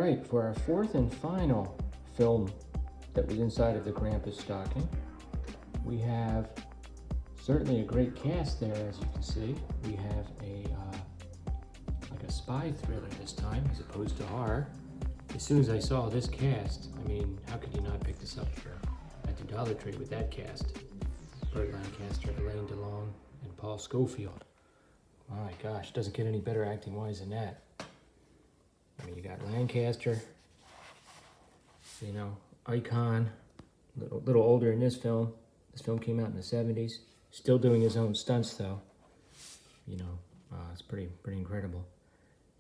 right, for our fourth and final film that was inside of the Krampus stocking, we have certainly a great cast there, as you can see. We have like a spy thriller this time, as opposed to horror. As soon as I saw this cast, I mean, how could you not pick this up at the Dollar Tree with that cast? Burt Lancaster, Elaine Delon, and Paul Scofield. My gosh, doesn't get any better acting-wise than that. I mean, you got Lancaster, you know, icon, little older in this film. This film came out in the 70s. Still doing his own stunts, though. You know, it's pretty incredible.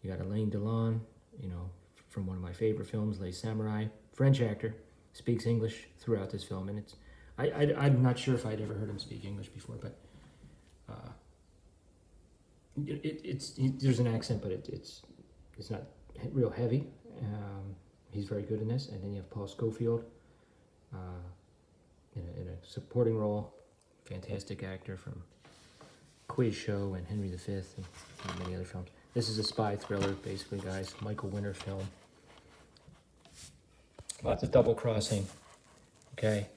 You got Elaine Delon, you know, from one of my favorite films, Les Samurai. French actor, speaks English throughout this film, and I'm not sure if I'd ever heard him speak English before, but there's an accent, but it's not real heavy. He's very good in this. And then you have Paul Scofield in a supporting role. Fantastic actor from Quiz Show and Henry V and many other films. This is a spy thriller, basically, guys. Michael Winner film. Lots of double crossing. Okay.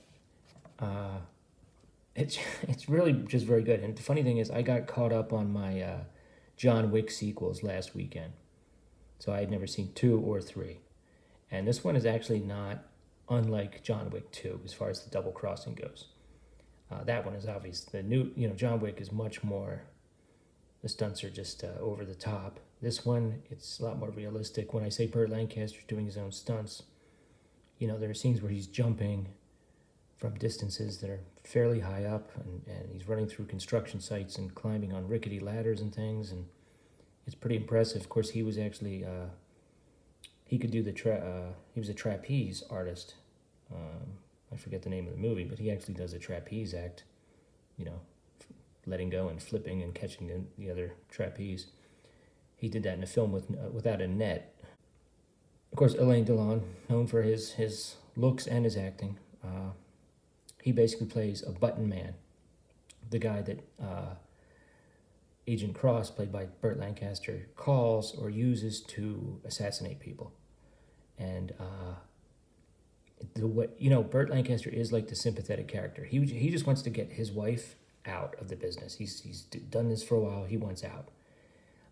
It's really just very good. And the funny thing is, I got caught up on my John Wick sequels last weekend. So I had never seen 2 or 3. And this one is actually not unlike John Wick 2 as far as the double crossing goes. That one is obvious. The new, John Wick is much more, the stunts are just over the top. This one, it's a lot more realistic. When I say Burt Lancaster's doing his own stunts, there are scenes where he's jumping from distances that are fairly high up, and he's running through construction sites and climbing on rickety ladders and things, and it's pretty impressive. Of course, he was actually, he could do he was a trapeze artist. I forget the name of the movie, but he actually does a trapeze act, letting go and flipping and catching the other trapeze. He did that in a film without a net. Of course, Elaine Delon, known for his looks and his acting. He basically plays a button man, the guy that Agent Cross, played by Burt Lancaster, calls or uses to assassinate people. And Burt Lancaster is like the sympathetic character. He just wants to get his wife out of the business. He's done this for a while. He wants out.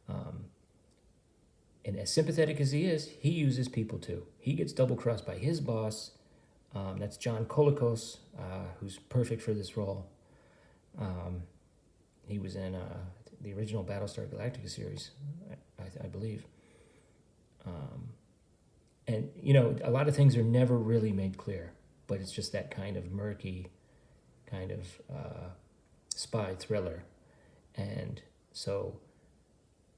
And as sympathetic as he is, he uses people too. He gets double-crossed by his boss. That's John Colicos, who's perfect for this role. He was in the original Battlestar Galactica series, I believe. And, a lot of things are never really made clear, but it's just that kind of murky kind of spy thriller. And so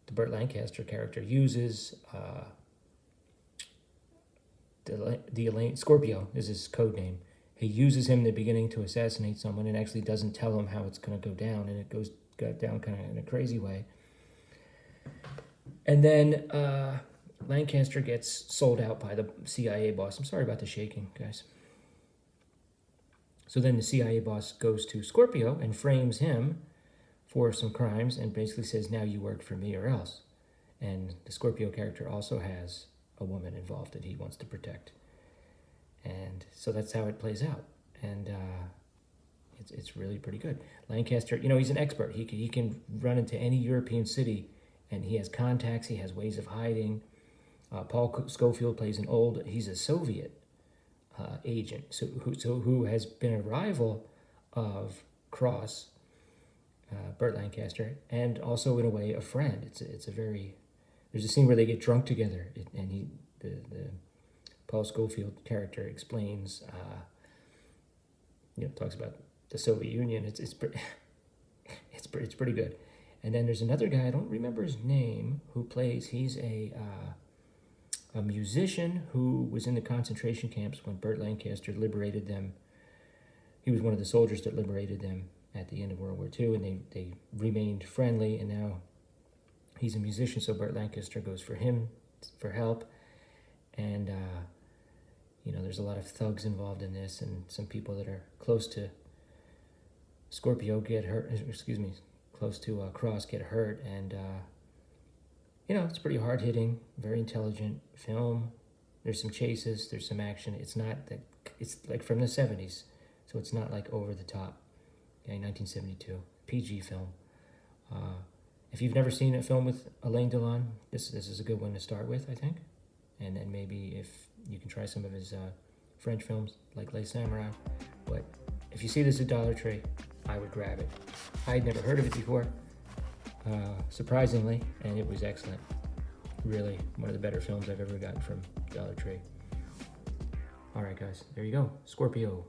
the Burt Lancaster character uses the Elaine, Scorpio is his code name. He uses him in the beginning to assassinate someone and actually doesn't tell him how it's going to go down, and it goes down kind of in a crazy way. And then Lancaster gets sold out by the CIA boss. I'm sorry about the shaking, guys. So then the CIA boss goes to Scorpio and frames him for some crimes and basically says, now you work for me or else. And the Scorpio character also has a woman involved that he wants to protect. And so that's how it plays out. And it's really pretty good. Lancaster, he's an expert. He can run into any European city, and he has contacts, he has ways of hiding. Paul Scofield plays he's a Soviet agent, who has been a rival of Cross, Burt Lancaster, and also in a way a friend. There's a scene where they get drunk together, and the Paul Scofield character explains, talks about the Soviet Union. It's pretty good. And then there's another guy, I don't remember his name, he's a musician who was in the concentration camps when Burt Lancaster liberated them. He was one of the soldiers that liberated them at the end of World War II, and they remained friendly, and now he's a musician, so Burt Lancaster goes for him for help. And there's a lot of thugs involved in this, and some people that are close to Scorpio close to Cross get hurt, and it's pretty hard-hitting, very intelligent film. There's some chases, there's some action. It's not that, it's like from the 70s, so it's not like over the top. Okay, 1972, PG film. If you've never seen a film with Alain Delon, this is a good one to start with, I think. And then maybe if you can try some of his French films, like Les Samurai. But if you see this at Dollar Tree, I would grab it. I'd never heard of it before, surprisingly, and it was excellent. Really, one of the better films I've ever gotten from Dollar Tree. All right, guys, there you go. Scorpio.